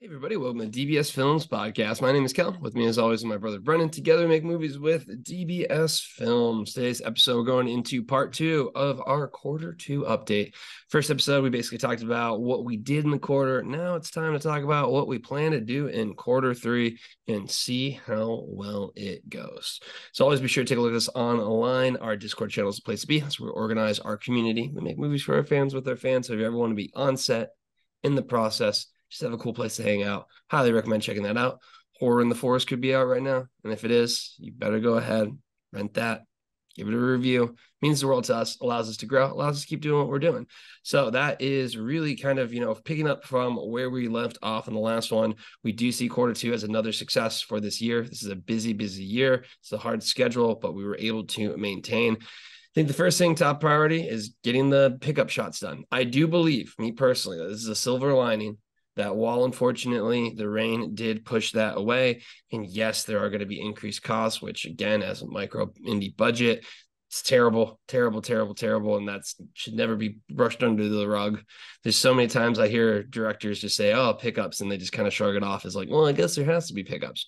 Hey everybody, welcome to DBS Films Podcast. My name is Kel. With me as always is my brother Brennan. Together we make movies with DBS Films. Today's episode, we're going into part two of our quarter two update. First episode, we basically talked about what we did in the quarter. Now it's time to talk about what we plan to do in quarter three and see how well it goes. So always be sure to take a look at this online. Our Discord channel is the place to be. That's where we organize our community. We make movies for our fans with our fans. So if you ever want to be on set in the process, just have a cool place to hang out. Highly recommend checking that out. Horror in the Forest could be out right now. And if it is, you better go ahead, rent that, give it a review. It means the world to us, allows us to grow, allows us to keep doing what we're doing. So that is really kind of, picking up from where we left off in the last one. We do see quarter two as another success for this year. This is a busy, busy year. It's a hard schedule, but we were able to maintain. I think the first thing, top priority, is getting the pickup shots done. I do believe, me personally, this is a silver lining, that while unfortunately the rain did push that away, and yes, there are going to be increased costs, which again, as a micro indie budget, it's terrible, terrible, terrible, terrible, and that should never be brushed under the rug. There's so many times I hear directors just say, "Oh, pickups," and they just kind of shrug it off as like, "Well, I guess there has to be pickups."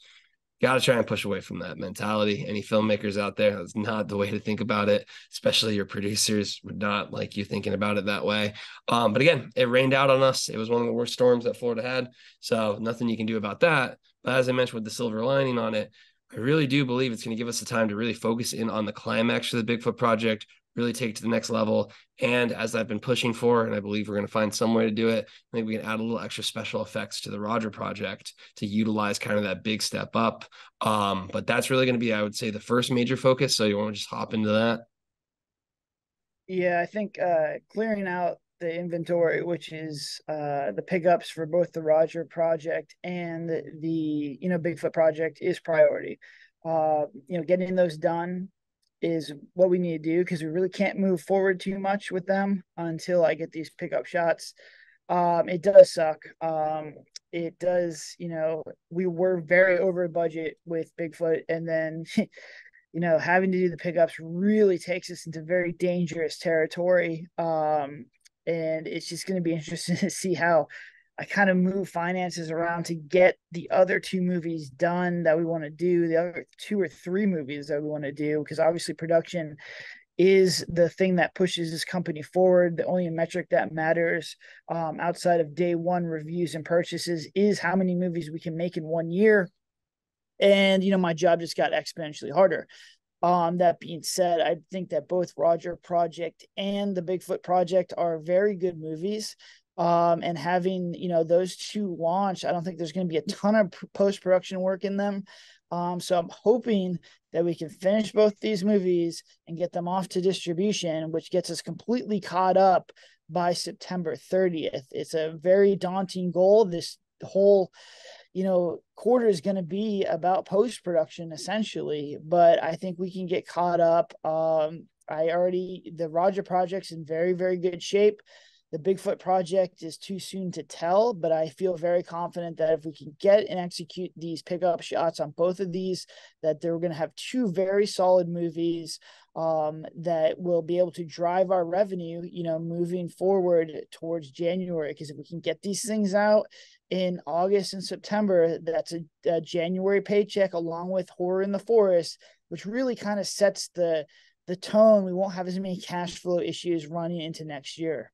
Got to try and push away from that mentality. Any filmmakers out there, that's not the way to think about it, especially your producers would not like you thinking about it that way. But again, it rained out on us. It was one of the worst storms that Florida had. So nothing you can do about that. But as I mentioned with the silver lining on it, I really do believe it's going to give us the time to really focus in on the climax of the Bigfoot project, really take it to the next level. And as I've been pushing for, and I believe we're going to find some way to do it, I think we can add a little extra special effects to the Roger project to utilize kind of that big step up. But that's really going to be, I would say, the first major focus. So you want to just hop into that? Yeah, I think clearing out the inventory, which is the pickups for both the Roger project and the Bigfoot project, is priority. Getting those done is what we need to do because we really can't move forward too much with them until I get these pickup shots. It does suck. It does, we were very over budget with Bigfoot, and then having to do the pickups really takes us into very dangerous territory. And it's just going to be interesting to see how I kind of move finances around to get the other two movies done that we want to do, the other two or three movies that we want to do, because obviously production is the thing that pushes this company forward. The only metric that matters outside of day one reviews and purchases is how many movies we can make in 1 year. And my job just got exponentially harder. That being said, I think that both Roger Project and the Bigfoot Project are very good movies. And having those two launch, I don't think there's going to be a ton of post-production work in them. So I'm hoping that we can finish both these movies and get them off to distribution, which gets us completely caught up by September 30th. It's a very daunting goal. This whole quarter is going to be about post-production essentially, but I think we can get caught up. The Roger project's in very, very good shape. The Bigfoot project is too soon to tell, but I feel very confident that if we can get and execute these pickup shots on both of these, that they're going to have two very solid movies that will be able to drive our revenue, moving forward towards January. Because if we can get these things out in August and September, that's a January paycheck along with Horror in the Forest, which really kind of sets the tone. We won't have as many cash flow issues running into next year.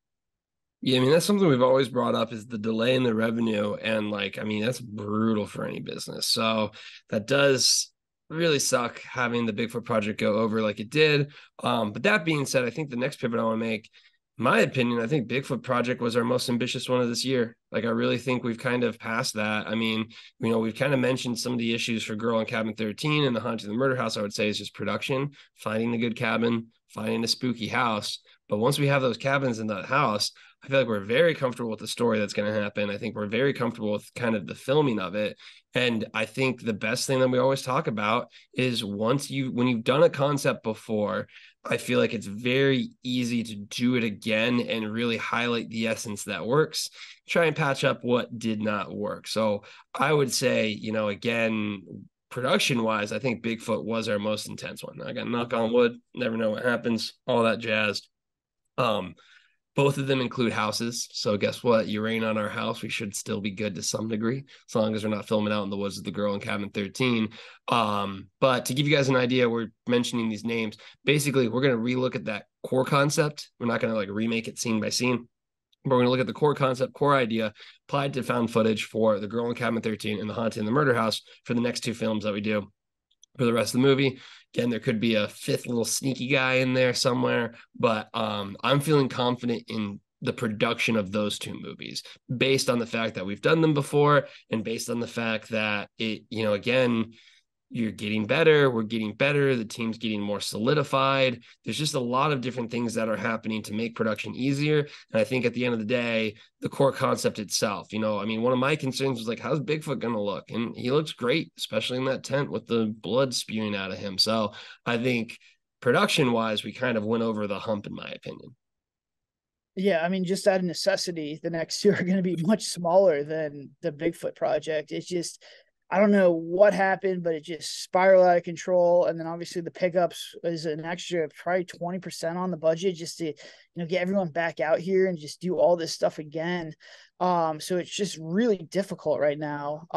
Yeah, I mean, that's something we've always brought up is the delay in the revenue. And that's brutal for any business. So that does really suck having the Bigfoot project go over like it did. But that being said, I think the next pivot I want to make, my opinion, I think Bigfoot project was our most ambitious one of this year. Like, I really think we've kind of passed that. I mean, we've kind of mentioned some of the issues for Girl in Cabin 13 and The Haunting of the Murder House. I would say is just production, finding the good cabin, finding a spooky house. But once we have those cabins in that house, I feel like we're very comfortable with the story that's going to happen. I think we're very comfortable with kind of the filming of it. And I think the best thing that we always talk about is when you've done a concept before, I feel like it's very easy to do it again and really highlight the essence that works, try and patch up what did not work. So I would say, again, production wise, I think Bigfoot was our most intense one. I got knock on wood, never know what happens, all that jazz. Both of them include houses. So guess what? You rain on our house. We should still be good to some degree, as long as we're not filming out in the woods with the girl in cabin 13. But to give you guys an idea, we're mentioning these names. Basically, we're going to relook at that core concept. We're not going to like remake it scene by scene. But we're going to look at the core concept, core idea applied to found footage for the girl in cabin 13 and the haunting in the murder house for the next two films that we do for the rest of the movie. Again, there could be a fifth little sneaky guy in there somewhere, but I'm feeling confident in the production of those two movies based on the fact that we've done them before and based on the fact that it, again, you're getting better. We're getting better. The team's getting more solidified. There's just a lot of different things that are happening to make production easier. And I think at the end of the day, the core concept itself, one of my concerns was like, how's Bigfoot going to look? And he looks great, especially in that tent with the blood spewing out of him. So I think production wise, we kind of went over the hump, in my opinion. Yeah, I mean, just out of necessity, the next two are going to be much smaller than the Bigfoot project. It's just, I don't know what happened, but it just spiraled out of control. And then obviously the pickups is an extra probably 20% on the budget just to, get everyone back out here and just do all this stuff again. So it's just really difficult right now.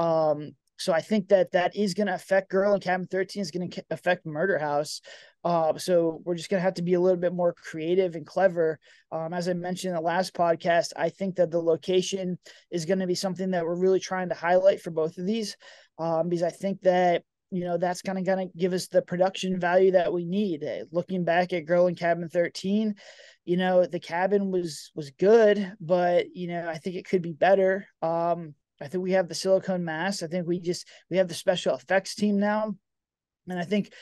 So I think that is going to affect Girl in Cabin 13, is going to affect Murder House. So we're just going to have to be a little bit more creative and clever. As I mentioned in the last podcast, I think that the location is going to be something that we're really trying to highlight for both of these, because I think that, that's kind of going to give us the production value that we need. Looking back at Girl in Cabin 13, the cabin was good, but, I think it could be better. I think we have the silicone mask. I think we have the special effects team now. And I think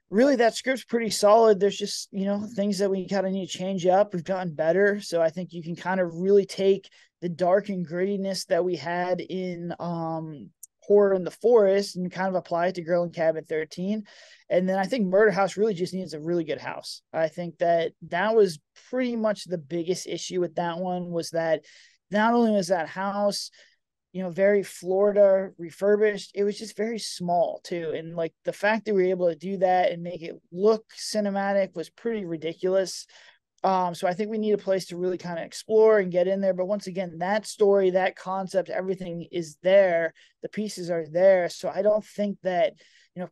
really that script's pretty solid. There's just, things that we kind of need to change up. We've gotten better. So I think you can kind of really take the dark and grittiness that we had in Horror in the Forest and kind of apply it to Girl in Cabin 13. And then I think Murder House really just needs a really good house. I think that was pretty much the biggest issue with that one, was that not only was that house, very Florida refurbished, it was just very small too. And like the fact that we were able to do that and make it look cinematic was pretty ridiculous. So I think we need a place to really kind of explore and get in there. But once again, that story, that concept, everything is there. The pieces are there. So I don't think that,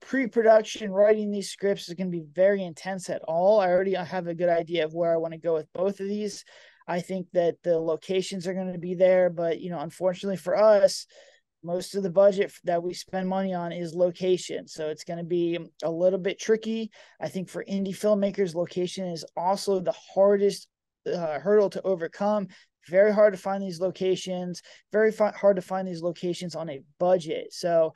pre-production writing these scripts is going to be very intense at all. I already have a good idea of where I want to go with both of these. I think that the locations are going to be there, but, unfortunately for us, most of the budget that we spend money on is location. So it's going to be a little bit tricky. I think for indie filmmakers, location is also the hardest hurdle to overcome. Very hard to find these locations, hard to find these locations on a budget. So,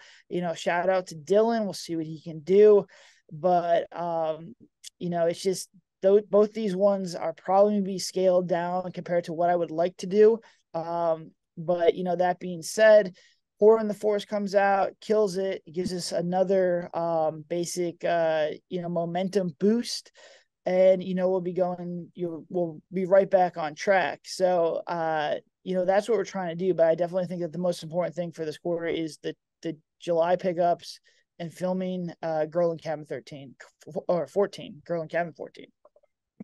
shout out to Dylan. We'll see what he can do. But, it's just, both these ones are probably going to be scaled down compared to what I would like to do. But, that being said, Horror in the Forest comes out, kills it. It gives us another basic, momentum boost. And, we'll be right back on track. So, that's what we're trying to do. But I definitely think that the most important thing for this quarter is the July pickups and filming Girl in Cabin 13 or 14, Girl in Cabin 14.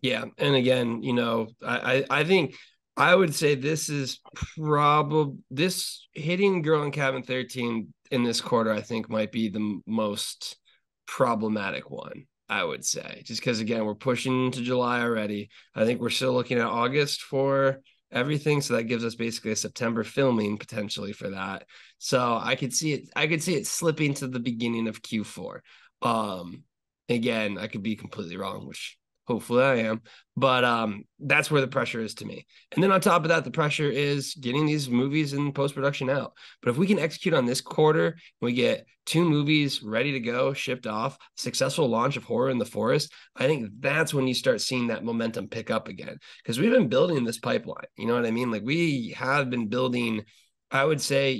Yeah. And again, I think I would say this is this hitting Girl in Cabin 13 in this quarter, I think might be the most problematic one, I would say, just because, again, we're pushing into July already. I think we're still looking at August for everything. So that gives us basically a September filming potentially for that. So I could see it slipping to the beginning of Q4. Again, I could be completely wrong, which hopefully I am, but that's where the pressure is to me. And then on top of that, the pressure is getting these movies in post-production out. But if we can execute on this quarter, we get 2 movies ready to go, shipped off, successful launch of Horror in the Forest, I think that's when you start seeing that momentum pick up again. Because we've been building this pipeline. You know what I mean? Like, we have been building, I would say,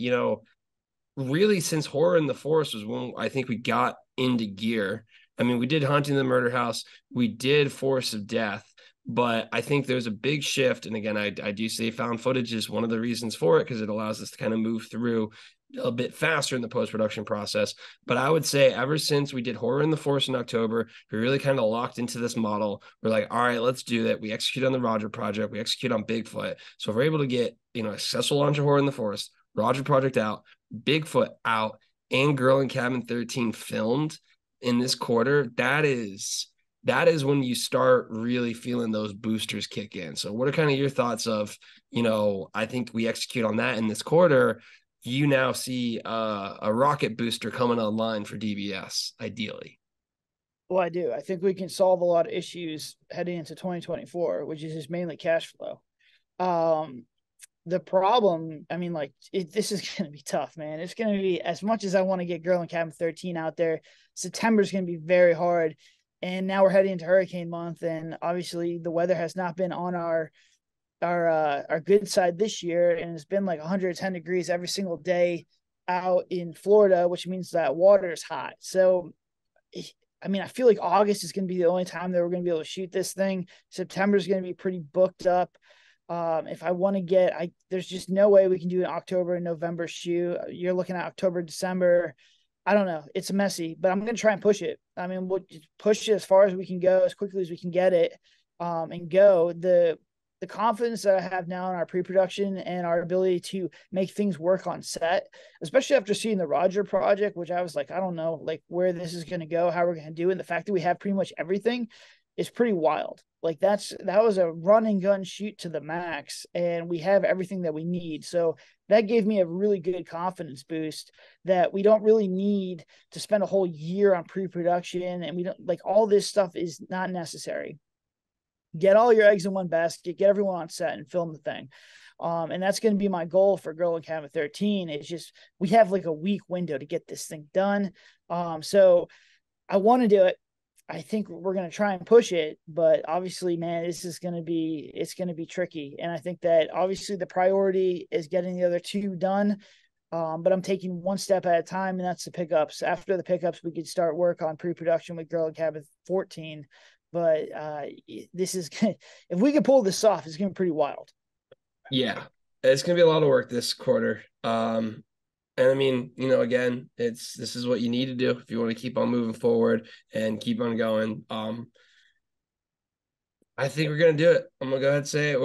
really since Horror in the Forest was when I think we got into gear. I mean, we did Haunting the Murder House. We did Force of Death. But I think there's a big shift. And again, I do say found footage is one of the reasons for it, because it allows us to kind of move through a bit faster in the post-production process. But I would say ever since we did Horror in the Forest in October, we really kind of locked into this model. We're like, all right, let's do that. We execute on the Roger Project. We execute on Bigfoot. So if we're able to get, a successful launch of Horror in the Forest, Roger Project out, Bigfoot out, and Girl in Cabin 13 filmed in this quarter, that is when you start really feeling those boosters kick in. So what are kind of your thoughts of, I think we execute on that in this quarter. You now see a rocket booster coming online for DBS, ideally. Well, I do. I think we can solve a lot of issues heading into 2024, which is just mainly cash flow. The problem, I mean, this is going to be tough, man. It's going to be, as much as I want to get Girl in Cabin 13 out there, September is going to be very hard. And now we're heading into hurricane month, and obviously the weather has not been on our good side this year, and it's been like 110 degrees every single day out in Florida, which means that water is hot. So, I mean, I feel like August is going to be the only time that we're going to be able to shoot this thing. September is going to be pretty booked up. If I want to there's just no way we can do an October and November shoot. You're looking at October, December. I don't know. It's messy, but I'm going to try and push it. I mean, we'll push it as far as we can go, as quickly as we can get it, and go. The confidence that I have now in our pre-production and our ability to make things work on set, especially after seeing the Roger Project, which I was like, I don't know, like where this is going to go, how we're going to do it. And the fact that we have pretty much everything is pretty wild. Like that was a run and gun shoot to the max, and we have everything that we need. So that gave me a really good confidence boost that we don't really need to spend a whole year on pre-production, and we don't, like, all this stuff is not necessary. Get all your eggs in one basket, get everyone on set and film the thing. And that's going to be my goal for Girl in Cabin 13. It's just, we have like a week window to get this thing done. So I want to do it. I think we're going to try and push it, but obviously, man, it's going to be tricky. And I think that obviously the priority is getting the other two done. But I'm taking one step at a time, and that's the pickups. After the pickups, we could start work on pre-production with Girl in Cabin 14. But this is, if we can pull this off, it's going to be pretty wild. Yeah, it's going to be a lot of work this quarter. And I mean, again, this is what you need to do if you want to keep on moving forward and keep on going. I think we're gonna do it. I'm gonna go ahead and say it.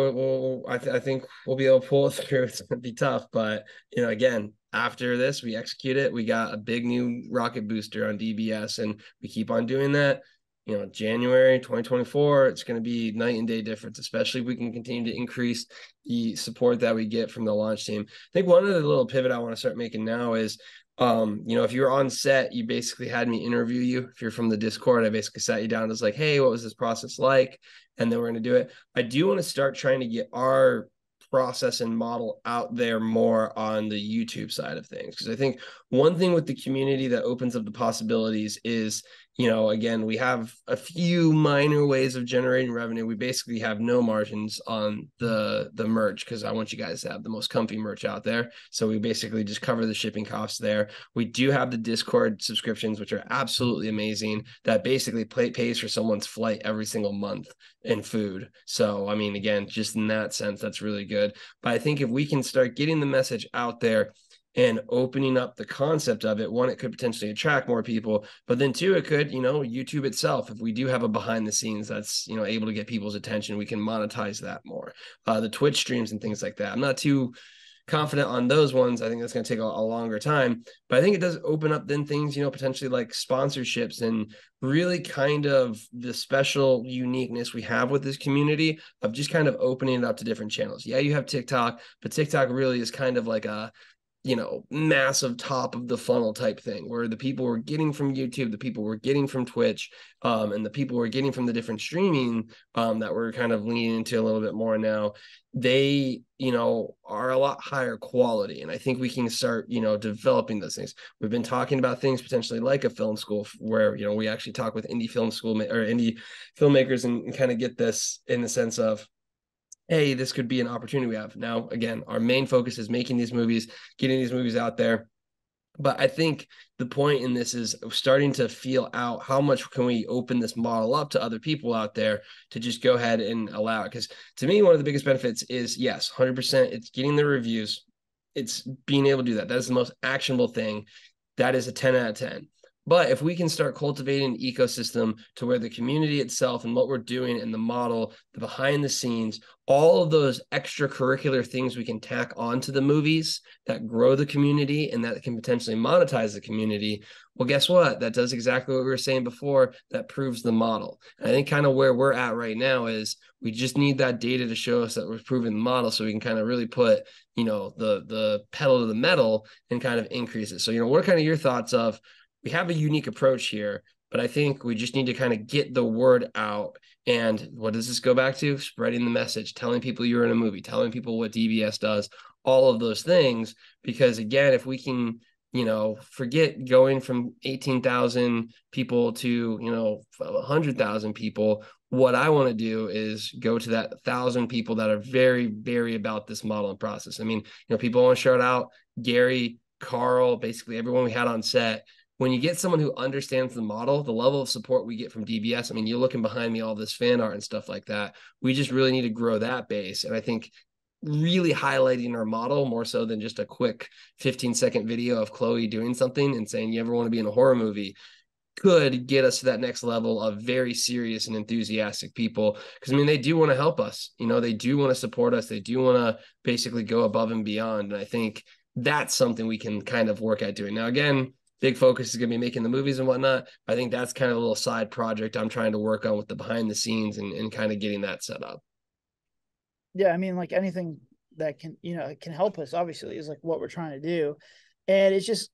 I think we'll be able to pull it through. It's gonna be tough, but again, after this, we execute it. We got a big new rocket booster on DBS, and we keep on doing that. January 2024, it's going to be night and day difference, especially if we can continue to increase the support that we get from the launch team. I think one of the little pivot I want to start making now is, if you're on set, you basically had me interview you. If you're from the Discord, I basically sat you down and was like, hey, what was this process like? And then we're going to do it. I do want to start trying to get our process and model out there more on the YouTube side of things, because I think one thing with the community that opens up the possibilities is, again, we have a few minor ways of generating revenue. We basically have no margins on the merch, because I want you guys to have the most comfy merch out there. So we basically just cover the shipping costs there. We do have the Discord subscriptions, which are absolutely amazing. That basically pays for someone's flight every single month and food. So, I mean, again, just in that sense, that's really good. But I think if we can start getting the message out there and opening up the concept of it, one, it could potentially attract more people, but then two, it could, YouTube itself, if we do have a behind the scenes that's, able to get people's attention, we can monetize that more. The Twitch streams and things like that. I'm not too confident on those ones. I think that's going to take a longer time, but I think it does open up then things, potentially like sponsorships and really kind of the special uniqueness we have with this community of just kind of opening it up to different channels. Yeah, you have TikTok, but TikTok really is kind of like a massive top of the funnel type thing, where the people we're getting from YouTube, the people we're getting from Twitch, and the people we're getting from the different streaming that we're kind of leaning into a little bit more now, they, are a lot higher quality. And I think we can start, developing those things. We've been talking about things potentially like a film school where, we actually talk with indie film school or indie filmmakers and kind of get this in the sense of, hey, this could be an opportunity we have. Now, again, our main focus is making these movies, getting these movies out there. But I think the point in this is starting to feel out how much can we open this model up to other people out there to just go ahead and allow it. Because to me, one of the biggest benefits is, yes, 100%, it's getting the reviews. It's being able to do that. That's the most actionable thing. That is a 10 out of 10. But if we can start cultivating an ecosystem to where the community itself and what we're doing and the model, the behind the scenes, all of those extracurricular things we can tack onto the movies that grow the community and that can potentially monetize the community, well, guess what? That does exactly what we were saying before. That proves the model. And I think kind of where we're at right now is we just need that data to show us that we're proving the model so we can kind of really put, the pedal to the metal and kind of increase it. So, what are kind of your thoughts of, we have a unique approach here, but I think we just need to kind of get the word out. And what does this go back to? Spreading the message, telling people you're in a movie, telling people what DBS does, all of those things. Because again, if we can, forget going from 18,000 people to, 100,000 people, what I want to do is go to that 1,000 people that are very, very about this model and process. I mean, people want to shout out Gary, Carl, basically everyone we had on set. When you get someone who understands the model, the level of support we get from DBS, I mean, you're looking behind me, all this fan art and stuff like that. We just really need to grow that base. And I think really highlighting our model more so than just a quick 15-second video of Chloe doing something and saying, you ever want to be in a horror movie, could get us to that next level of very serious and enthusiastic people. Because, I mean, they do want to help us. They do want to support us. They do want to basically go above and beyond. And I think that's something we can kind of work at doing. Now, again, big focus is going to be making the movies and whatnot. I think that's kind of a little side project I'm trying to work on with the behind the scenes and kind of getting that set up. Yeah, I mean, like anything that can, can help us, obviously, is like what we're trying to do. And it's just,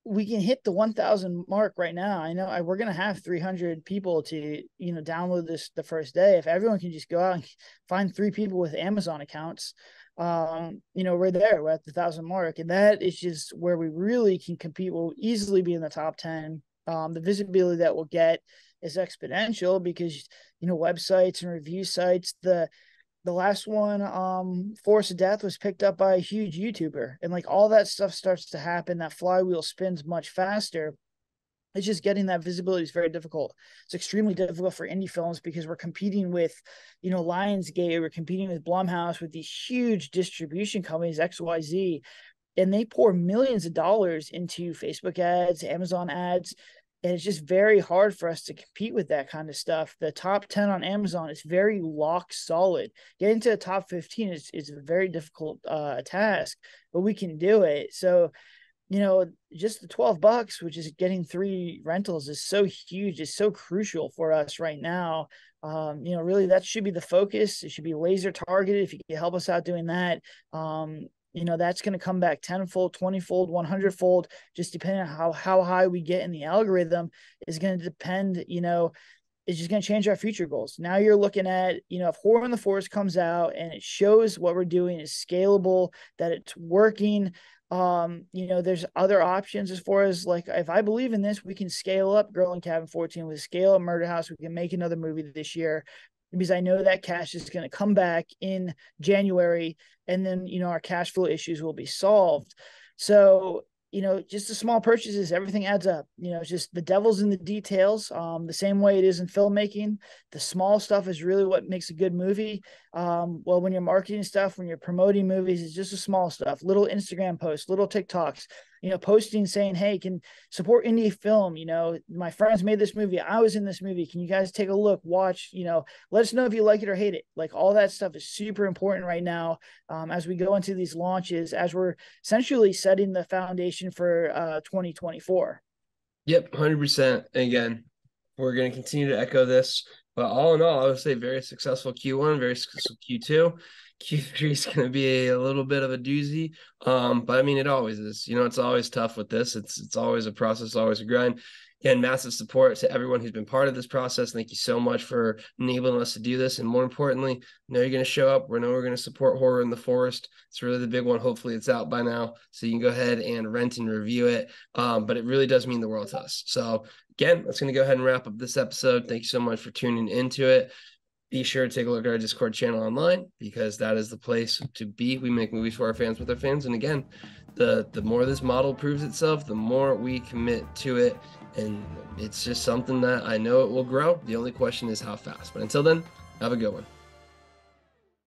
we can hit the 1,000 mark right now. I know we're going to have 300 people to, download this the first day. If everyone can just go out and find 3 people with Amazon accounts, we're there. We're at the 1,000 mark. And that is just where we really can compete. We'll easily be in the top 10. The visibility that we'll get is exponential because, websites and review sites, the last one, Force of Death, was picked up by a huge YouTuber. And like all that stuff starts to happen. That flywheel spins much faster. It's just getting that visibility is very difficult. It's extremely difficult for indie films because we're competing with, Lionsgate, we're competing with Blumhouse, with these huge distribution companies, XYZ, and they pour millions of dollars into Facebook ads, Amazon ads. And it's just very hard for us to compete with that kind of stuff. The top 10 on Amazon is very lock solid. Getting to the top 15 is a very difficult task, but we can do it. So, just the $12, which is getting 3 rentals, is so huge. It's so crucial for us right now. Really that should be the focus. It should be laser targeted. If you can help us out doing that, that's going to come back 10-fold, 20-fold, 100-fold, just depending on how high we get in the algorithm is going to depend, it's just going to change our future goals. Now you're looking at, if Horror in the Forest comes out and it shows what we're doing is scalable, that it's working, there's other options as far as like, if I believe in this, we can scale up Girl in Cabin 14, with scale up Murder House. We can make another movie this year because I know that cash is going to come back in January, and then, our cash flow issues will be solved. So, just the small purchases, everything adds up. It's just the devil's in the details. The same way it is in filmmaking, the small stuff is really what makes a good movie. Well, when you're marketing stuff, when you're promoting movies, it's just the small stuff, little Instagram posts, little TikToks, posting saying, hey, can support indie film. My friends made this movie. I was in this movie. Can you guys take a look, watch, let us know if you like it or hate it. Like all that stuff is super important right now. As we go into these launches, as we're essentially setting the foundation for 2024. Yep, 100%. And again, we're going to continue to echo this. But all in all, I would say very successful Q1, very successful Q2. Q3 is going to be a little bit of a doozy. But I mean, it always is. It's always tough with this. It's always a process, always a grind. Again, massive support to everyone who's been part of this process. Thank you so much for enabling us to do this. And more importantly, I know you're going to show up. We know we're going to support Horror in the Forest. It's really the big one. Hopefully it's out by now, so you can go ahead and rent and review it. But it really does mean the world to us. So again, that's going to go ahead and wrap up this episode. Thank you so much for tuning into it. Be sure to take a look at our Discord channel online, because that is the place to be. We make movies for our fans with our fans. And again, the more this model proves itself, the more we commit to it. And it's just something that I know it will grow. The only question is how fast. But until then, have a good one.